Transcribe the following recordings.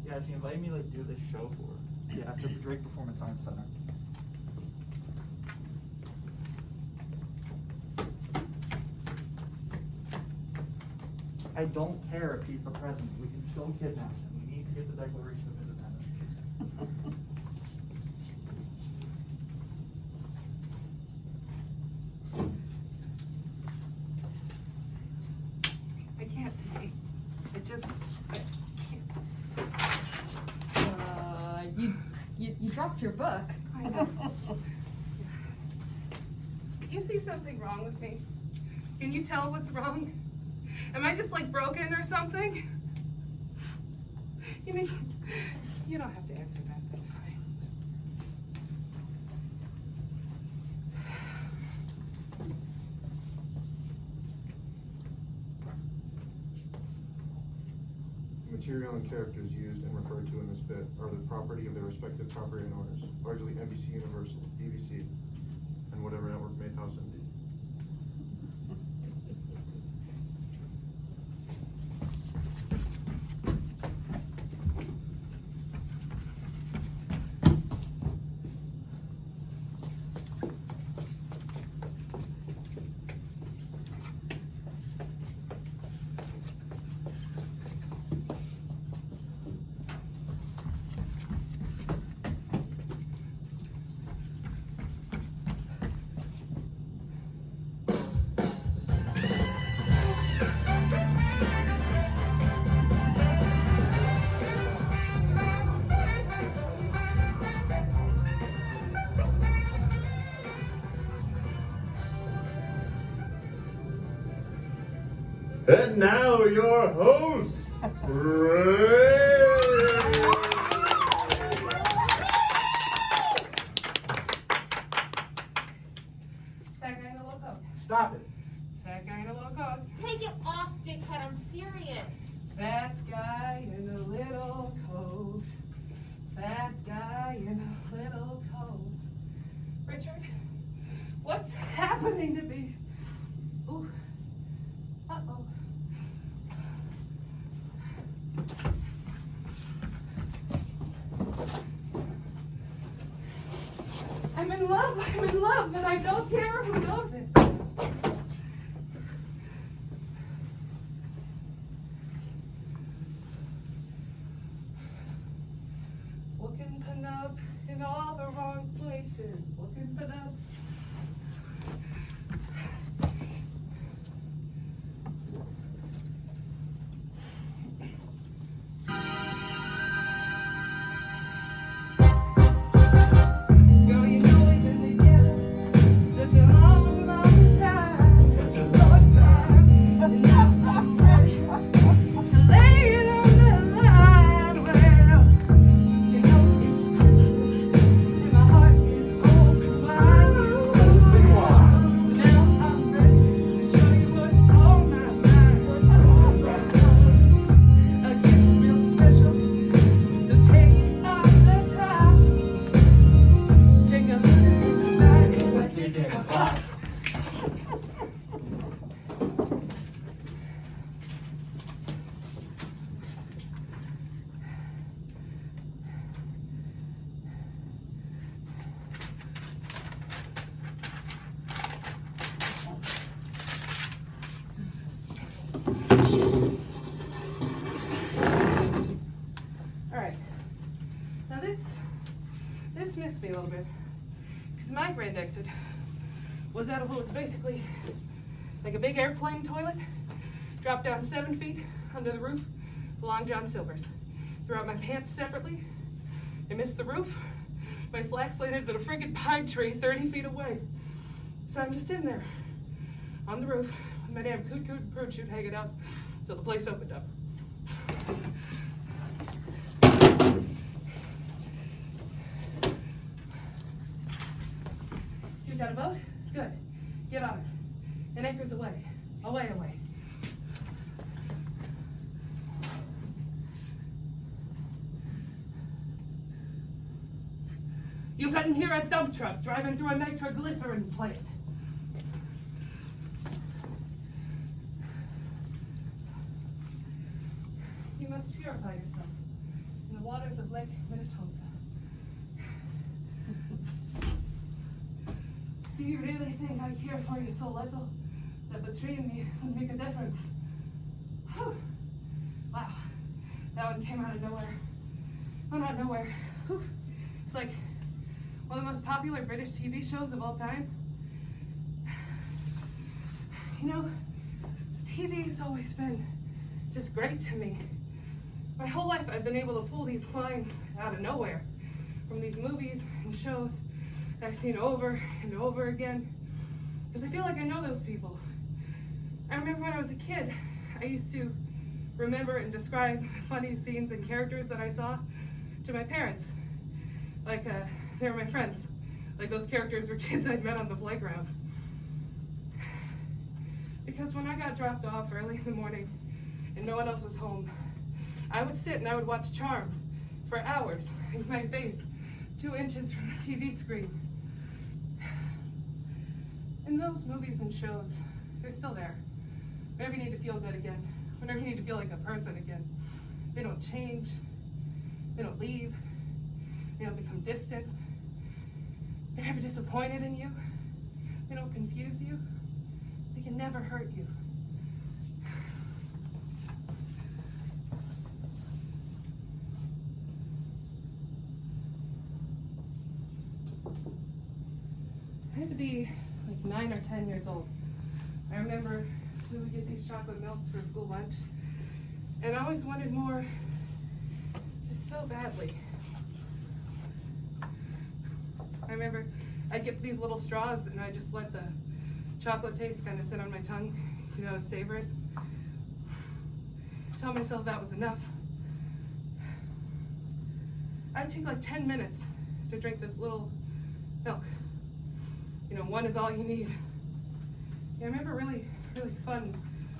Yeah, she invited me to like do this show for her. Yeah, it's at the Drake Performance Arts Center. I don't care if he's the president. We can still kidnap him. We need to get the Declaration of Independence. I can't take. I just. I can't. You dropped your book. I know. You see something wrong with me? Can you tell what's wrong? Am I just like broken or something? You mean, you don't have to answer that, that's fine. The material and characters used and referred to in this bit are the property of their respective copyright owners, largely NBC Universal, BBC, and whatever network made House MD. And now your host, Ray. Fat guy in a little coat. Stop it. Fat guy in a little coat. Take it off, dickhead. I'm serious. Fat guy in a little coat. Fat guy in a little coat. Richard, what's happening to me? Ooh. Uh-oh. I'm in love, and I don't care who knows it. Looking pinup in all the wrong places. Looking pinup. Girl, you know we've been together such a long, long time. Such a long time. And now I'm ready to lay it on the line. Well, you know it's Christmas and my heart is open wide. Now I'm ready to show you what's on my mind. A gift real special, so take off the top. Take a look inside of what you get a box. All right. Now this missed me a little bit. Because my grand exit was out of what was basically like a big airplane toilet, dropped down 7 feet under the roof, Long John Silver's. Threw out my pants separately. I missed the roof. My slacks landed at a friggin' pine tree 30 feet away. So I'm just sitting there on the roof with my damn coot and prune chute hanging out till the place opened up. Away, away. You couldn't hear a dump truck driving through a nitroglycerin plant. You must purify yourself in the waters of Lake Minnetonka. Do you really think I care for you so little that betraying me would make a difference? Whew. Wow, that one came out of nowhere. Oh, not nowhere. Whew. It's like one of the most popular British TV shows of all time. You know, TV has always been just great to me. My whole life I've been able to pull these lines out of nowhere from these movies and shows that I've seen over and over again, because I feel like I know those people. I remember when I was a kid, I used to remember and describe funny scenes and characters that I saw to my parents. Like, they were my friends. Like those characters were kids I'd met on the playground. Because when I got dropped off early in the morning and no one else was home, I would sit and I would watch Charmed for hours with my face 2 inches from the TV screen. And those movies and shows, they're still there. Whenever you need to feel good again, whenever you need to feel like a person again. They don't change, they don't leave, they don't become distant. They're never disappointed in you, they don't confuse you, they can never hurt you. I had to be like 9 or 10 years old. I remember we would get these chocolate milks for school lunch, and I always wanted more, just so badly. I remember I'd get these little straws and I'd just let the chocolate taste kind of sit on my tongue, you know, savor it. Tell myself that was enough. I'd take like 10 minutes to drink this little milk. You know, 1 is all you need. Yeah, I remember really fun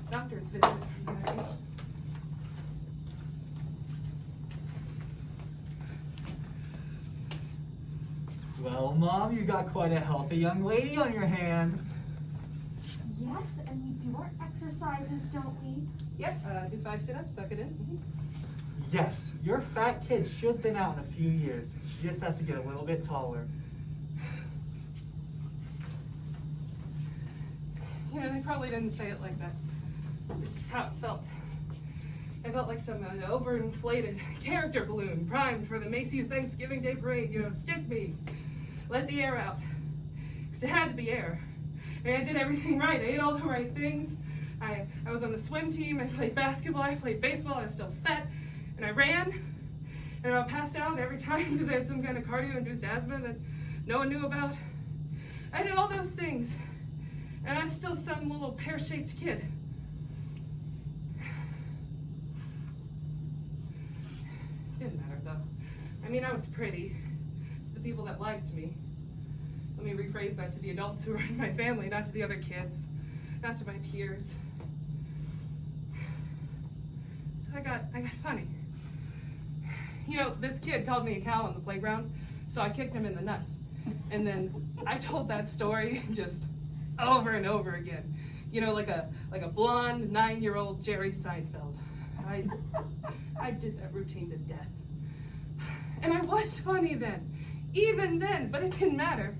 doctor's visit. Well, Mom, you got quite a healthy young lady on your hands. Yes, and we do our exercises, don't we? Yep, do 5 sit-ups, suck it in. Mm-hmm. Yes, your fat kid should thin out in a few years. She just has to get a little bit taller. You know, they probably didn't say it like that. It's just how it felt. I felt like some overinflated character balloon primed for the Macy's Thanksgiving Day Parade. You know, stick me. Let the air out. Because it had to be air. I mean, I did everything right. I ate all the right things. I was on the swim team. I played basketball. I played baseball. I was still fat. And I ran. And I passed out every time because I had some kind of cardio-induced asthma that no one knew about. I did all those things. And I'm still some little pear-shaped kid. Didn't matter though. I mean, I was pretty to the people that liked me. Let me rephrase that to the adults who were in my family, not to the other kids, not to my peers. So I got funny. You know, this kid called me a cow on the playground, so I kicked him in the nuts. And then I told that story just over and over again. You know, like a blonde 9-year-old Jerry Seinfeld. I did that routine to death. And I was funny then, even then, but it didn't matter.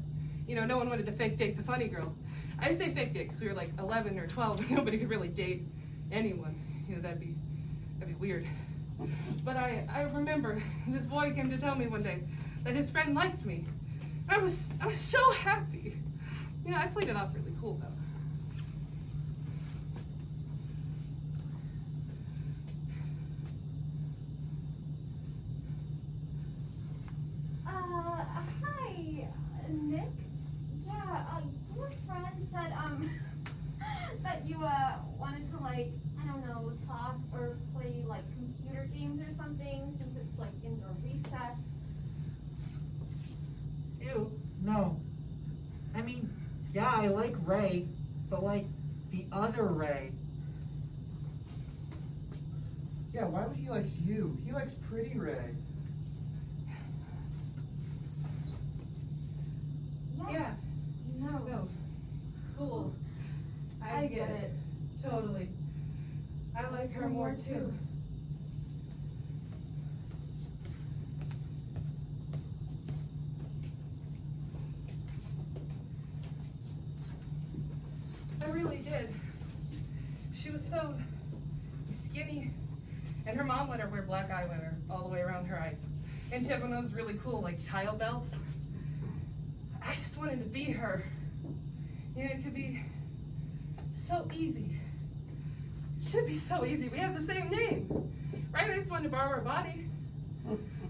You know, no one wanted to fake date the funny girl. I say fake date because we were like 11 or 12 and nobody could really date anyone. You know, that'd be weird. But I remember this boy came to tell me one day that his friend liked me. I was so happy. You know, I played it off really cool though. Hi, Nick. Yeah, your friend said, that you, wanted to, like, I don't know, talk or play, like, computer games or something, since it's, like, in your recess. Ew, no. I mean, yeah, I like Ray, but like, The other Ray. Yeah, why would he likes you? He likes Pretty Ray. Yeah. No. No. Cool. I get it. Totally. I like her more too. I really did. She was so skinny, and her mom let her wear black eyeliner all the way around her eyes. And she had one of those really cool, like, tile belts. I just wanted to be her. You know, it could be so easy. It should be so easy. We have the same name, right? I just wanted to borrow her body.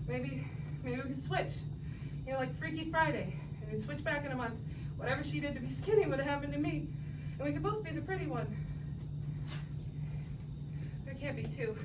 Maybe we could switch. You know, like Freaky Friday, and we'd switch back in a month. Whatever she did to be skinny would have happened to me, and we could both be the pretty one. There can't be two.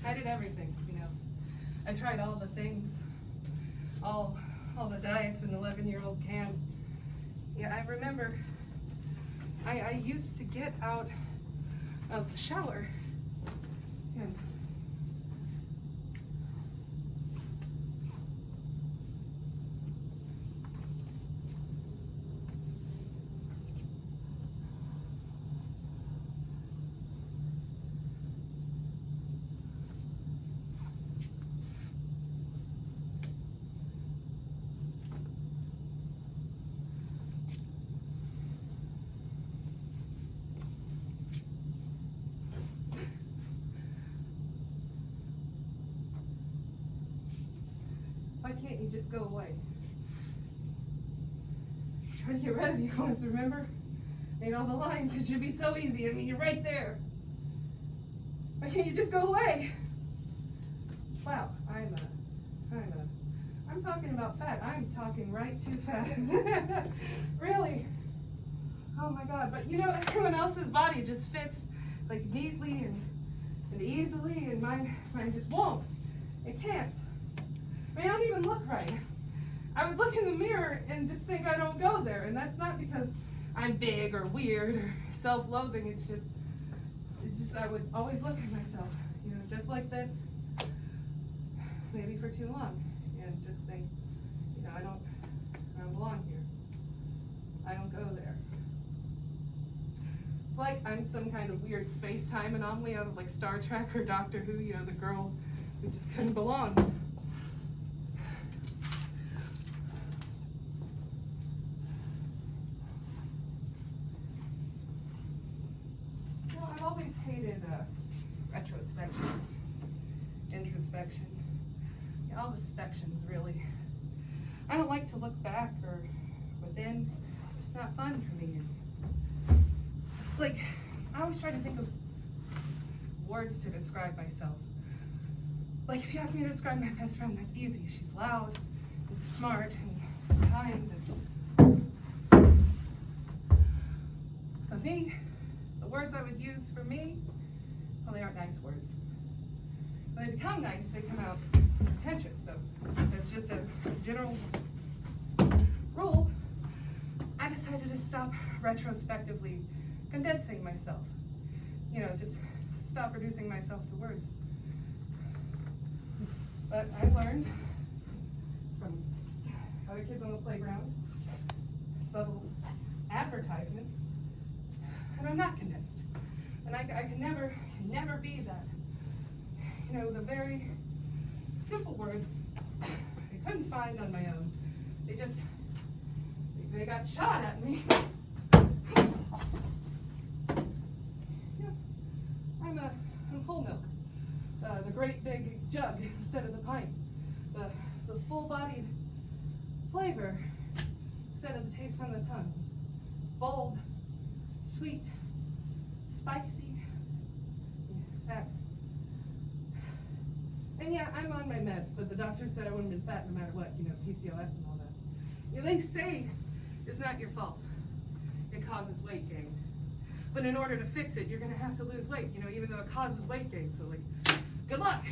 I did everything, you know. I tried all the things, all the diets an 11-year-old can. Yeah, I remember I used to get out of the shower and why can't you just go away? I tried to get rid of you once, remember? Made all the lines, it should be so easy. I mean, you're right there. Why can't you just go away? Wow, I'm talking about fat. I'm talking right too fat. Really? Oh my God, but you know, everyone else's body just fits like neatly and easily, and mine just won't. It can't. I mean, I don't even look right. I would look in the mirror and just think I don't go there, and that's not because I'm big or weird or self-loathing. It's just I would always look at myself, you know, just like this, maybe for too long, and just think, you know, I don't belong here. I don't go there. It's like I'm some kind of weird space-time anomaly out of like Star Trek or Doctor Who, you know, the girl who just couldn't belong. I've always hated retrospection, introspection, all the spections, really. I don't like to look back or within. It's not fun for me. Like, I always try to think of words to describe myself. Like, if you ask me to describe my best friend, that's easy. She's loud, and smart, and kind, and... For me, the words I would use for me, well, they aren't nice words. When they become nice, they come out pretentious, so it's just a general rule. I decided to stop retrospectively condensing myself. You know, just stop reducing myself to words. But I learned from other kids on the playground, subtle advertisements, and I'm not condensed. And I can never be that. You know, the very simple words I couldn't find on my own. They got shot at me. Yeah, I'm whole milk. big jug instead of the pint. The full-bodied flavor instead of the taste on the tongue. It's bold, sweet, spicy, fat. And yeah, I'm on my meds, but the doctor said I wouldn't have been fat no matter what, PCOS and all that. They say it's not your fault. It causes weight gain. But in order to fix it, you're gonna have to lose weight, even though it causes weight gain. So good luck.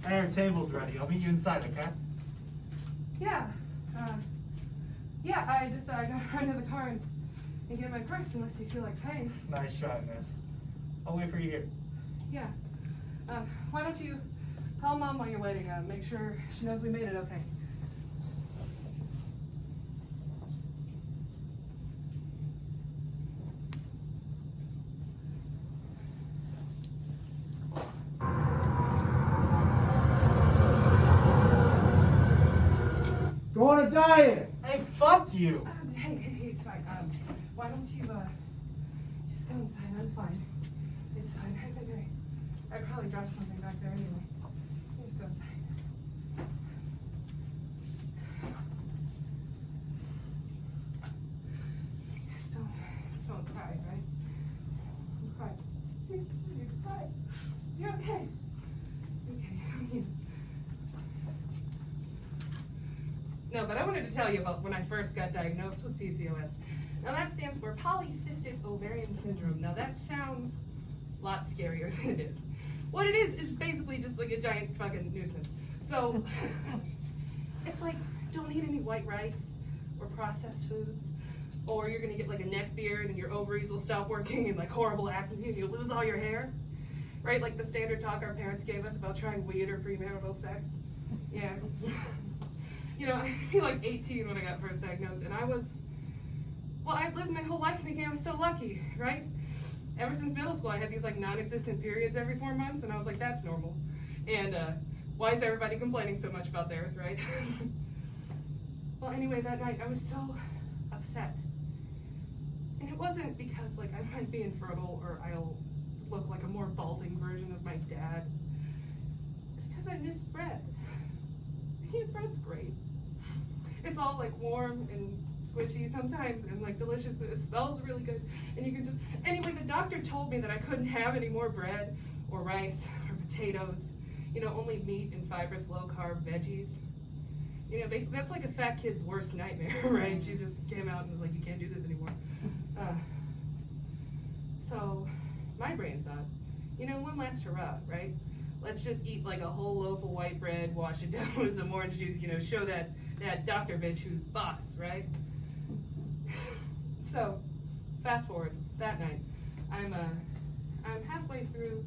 Our table's ready. I'll meet you inside, okay? Yeah. I gotta run to the car and get my purse unless you feel like paying. Nice try, miss. I'll wait for you here. Yeah. Why don't you call Mom while you're waiting? Make sure she knows we made it okay. Go on a diet! Hey, fuck you! Hey, it's fine. Why don't you just go inside? I'm fine. It's fine. I probably dropped something back there anyway. Just go inside. Just don't cry, right? Don't cry. You cry. You're okay. Okay, I'm here. No, but I wanted to tell you about when I first got diagnosed with PCOS. Now that stands for polycystic ovarian syndrome. Now that sounds a lot scarier than it is. What it is basically just like a giant fucking nuisance. So it's like, don't eat any white rice or processed foods, or you're gonna get like a neck beard and your ovaries will stop working and like horrible acne and you'll lose all your hair. Right, like the standard talk our parents gave us about trying weed or premarital sex. Yeah. I feel like 18 when I got first diagnosed, and I lived my whole life thinking I was so lucky, right? Ever since middle school, I had these like non-existent periods every 4 months, and I was like, that's normal. And why is everybody complaining so much about theirs, right? Well, anyway, that night I was so upset. And it wasn't because like I might be infertile or I'll look like a more balding version of my dad. It's because I miss bread. Yeah, bread's great. It's all like warm and squishy sometimes and like delicious. It smells really good. And you can just, anyway, the doctor told me that I couldn't have any more bread or rice or potatoes. Only meat and fibrous low carb veggies. Basically that's like a fat kid's worst nightmare, right? She just came out and was like, you can't do this anymore. So my brain thought, one last hurrah, right? Let's just eat like a whole loaf of white bread, wash it down with some orange juice, show that Dr. bitch who's boss, right? So, fast forward, that night, I'm halfway through,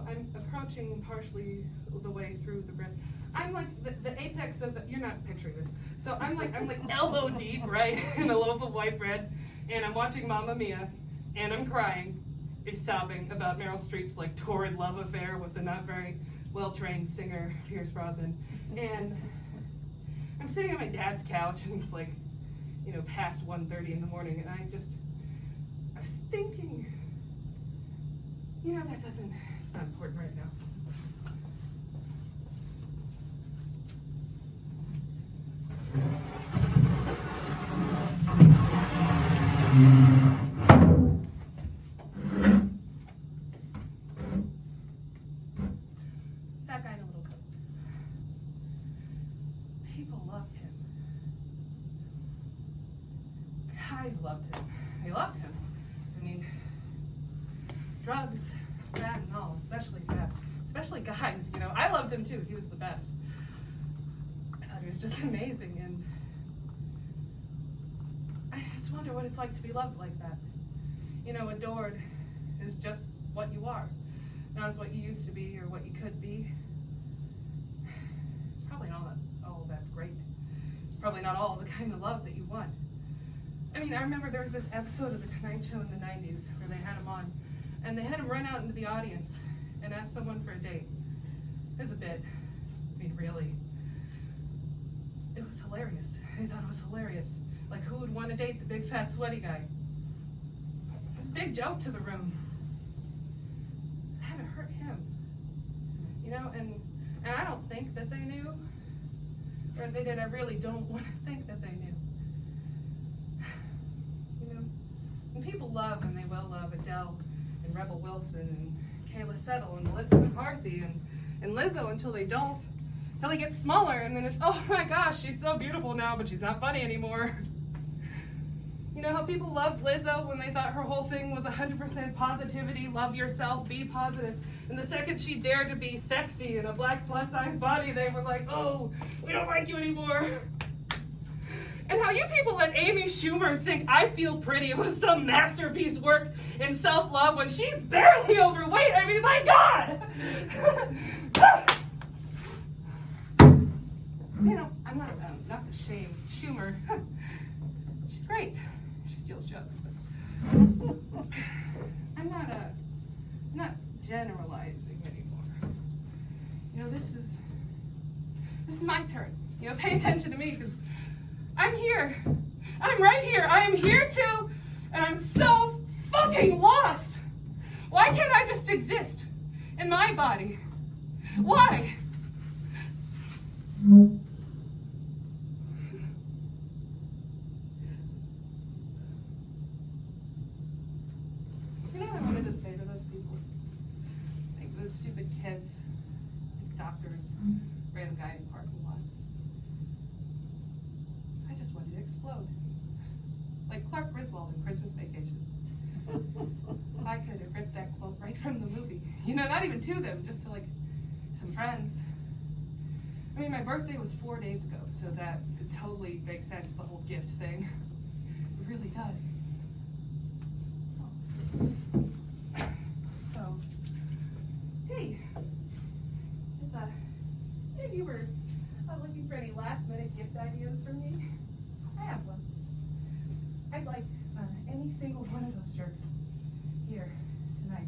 I'm approaching partially the way through the bread. I'm like the apex of you're not picturing this. So I'm like elbow deep, right, in a loaf of white bread, and I'm watching Mamma Mia, and I'm crying. Is sobbing about Meryl Streep's like torrid love affair with the not very well-trained singer Pierce Brosnan, and I'm sitting on my dad's couch and it's like, past 1:30 in the morning, and I was thinking, it's not important right now. That guy in a little coat. People loved him. Guys loved him. They loved him. I mean, drugs, fat and all, especially fat. Especially guys, I loved him too. He was the best. I thought he was just amazing, and wonder what it's like to be loved like that. You know, adored is just what you are, not as what you used to be or what you could be. It's probably not all that great. It's probably not all the kind of love that you want. I mean, I remember there was this episode of The Tonight Show in the 90s where they had him on, and they had him run out into the audience and ask someone for a date. It was a bit, I mean, really, it was hilarious. They thought it was hilarious. Like, who would want to date the big, fat, sweaty guy? It was a big joke to the room. It had to hurt him. You know, and I don't think that they knew. Or if they did, I really don't want to think that they knew. You know, and people love, and they will love, Adele and Rebel Wilson and Kayla Settle and Melissa McCarthy and Lizzo until they don't. Until they get smaller, and then it's, oh my gosh, she's so beautiful now, but she's not funny anymore. You know how people loved Lizzo when they thought her whole thing was 100% positivity, love yourself, be positive. And the second she dared to be sexy in a black plus-size body, they were like, oh, we don't like you anymore. And how you people let Amy Schumer think I Feel Pretty was some masterpiece work in self-love when she's barely overweight. I mean, my God! You know, I'm not to shame Schumer. She's great. She steals jokes, but I'm not generalizing anymore. You know, this is my turn. You know, pay attention to me, because I'm here. I'm right here. I am here too, and I'm so fucking lost. Why can't I just exist in my body? Why? You know what I wanted to say to those people? Like those stupid kids, like doctors, random guy in the parking lot. I just wanted to explode. Like Clark Griswold in Christmas Vacation. I could have ripped that quote right from the movie. You know, not even to them, just to like some friends. I mean, my birthday was 4 days ago, so that it totally makes sense, the whole gift thing. It really does. So, hey, if you were looking for any last-minute gift ideas from me, I have one. I'd like any single one of those jerks here tonight.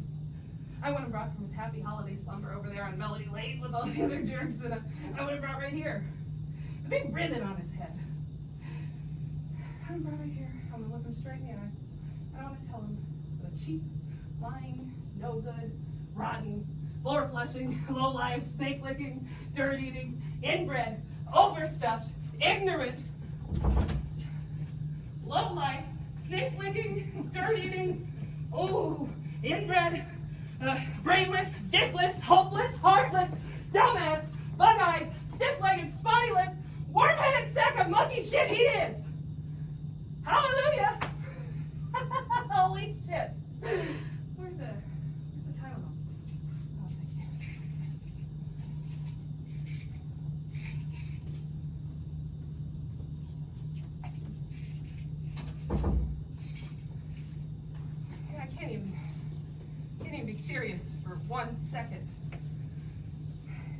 I would have brought from his happy holiday slumber over there on Melody Lane with all the other jerks that I would have brought right here. A big ribbon on his head. I would have brought right here. I'm going to look him straight in the eye. And I want to tell him what a cheap, lying, no good, rotten, floor-flushing, low-life, snake-licking, dirt-eating, inbred, overstuffed, ignorant, low-life, snake-licking, dirt-eating, inbred, brainless, dickless, hopeless, heartless, dumbass, bug-eyed, stiff-legged, spotty-lipped, worm-headed sack of monkey shit he is! Hallelujah! Holy shit! Where's the Tylenol? Oh, thank you. Yeah, I can't even be serious for 1 second.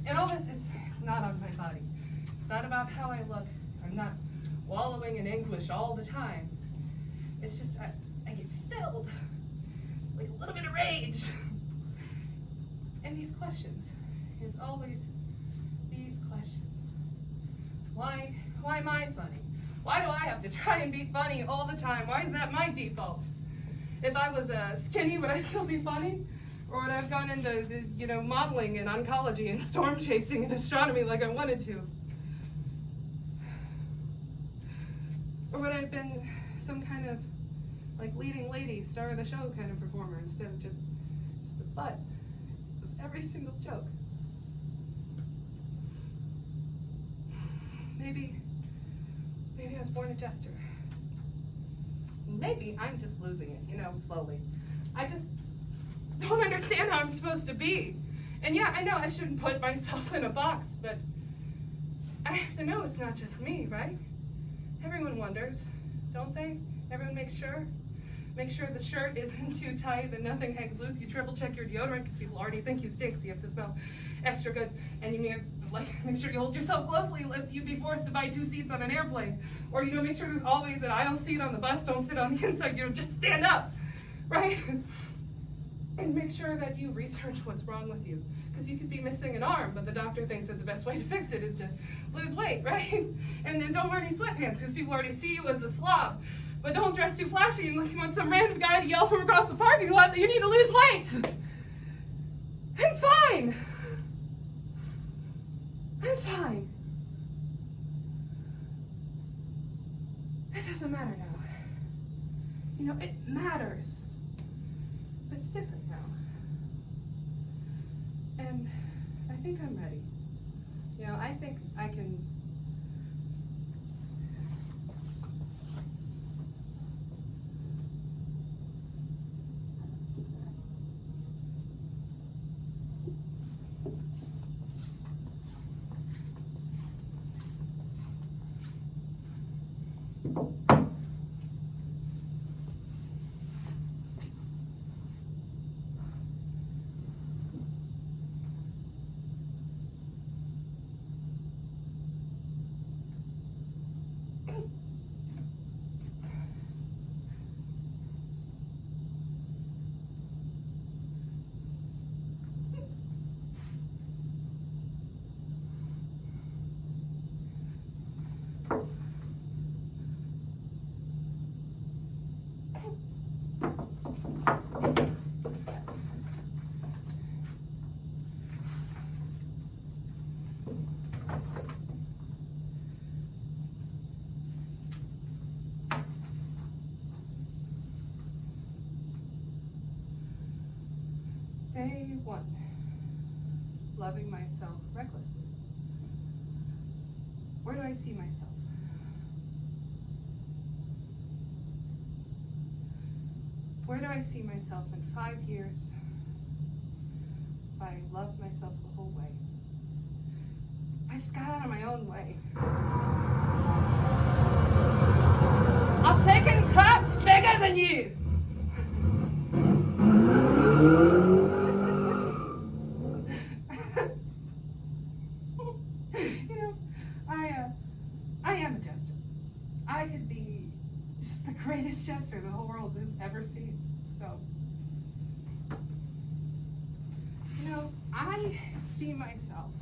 And all this, it's not on my body. It's not about how I look. I'm not wallowing in anguish all the time. It's just, I get filled with a little bit of rage. And these questions, it's always these questions. Why am I funny? Why do I have to try and be funny all the time? Why is that my default? If I was skinny, would I still be funny? Or would I have gone into, modeling and oncology and storm chasing and astronomy like I wanted to? Or would I have been some kind of, leading lady, star of the show kind of performer instead of just the butt of every single joke? Maybe I was born a jester. Maybe I'm just losing it, slowly. I just don't understand how I'm supposed to be. And yeah, I know I shouldn't put myself in a box, but I have to know it's not just me, right? Everyone wonders, don't they? Everyone make sure the shirt isn't too tight, that nothing hangs loose. You triple check your deodorant because people already think you stink, so you have to smell extra good. And you need to make sure you hold yourself closely lest you be forced to buy 2 seats on an airplane. Or make sure there's always an aisle seat on the bus. Don't sit on the inside, just stand up, right? And make sure that you research what's wrong with you. Because you could be missing an arm, but the doctor thinks that the best way to fix it is to lose weight, right? And then don't wear any sweatpants because people already see you as a slob. But don't dress too flashy unless you want some random guy to yell from across the parking lot that you need to lose weight. I'm fine. I'm fine. It doesn't matter now. It matters. But it's different now. And I think I'm ready. I think I can. Day 1. Loving myself recklessly. Where do I see myself? Where do I see myself in 5 years if I loved myself the whole way? I just got out of my own way. I've taken craps bigger than you! I am a jester. I could be just the greatest jester the whole world has ever seen. So, I see myself.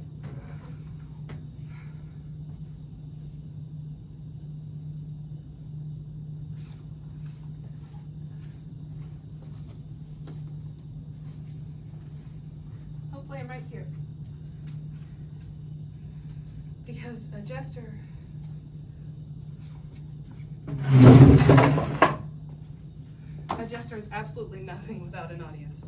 Hopefully I'm right here. Because a jester is absolutely nothing without an audience.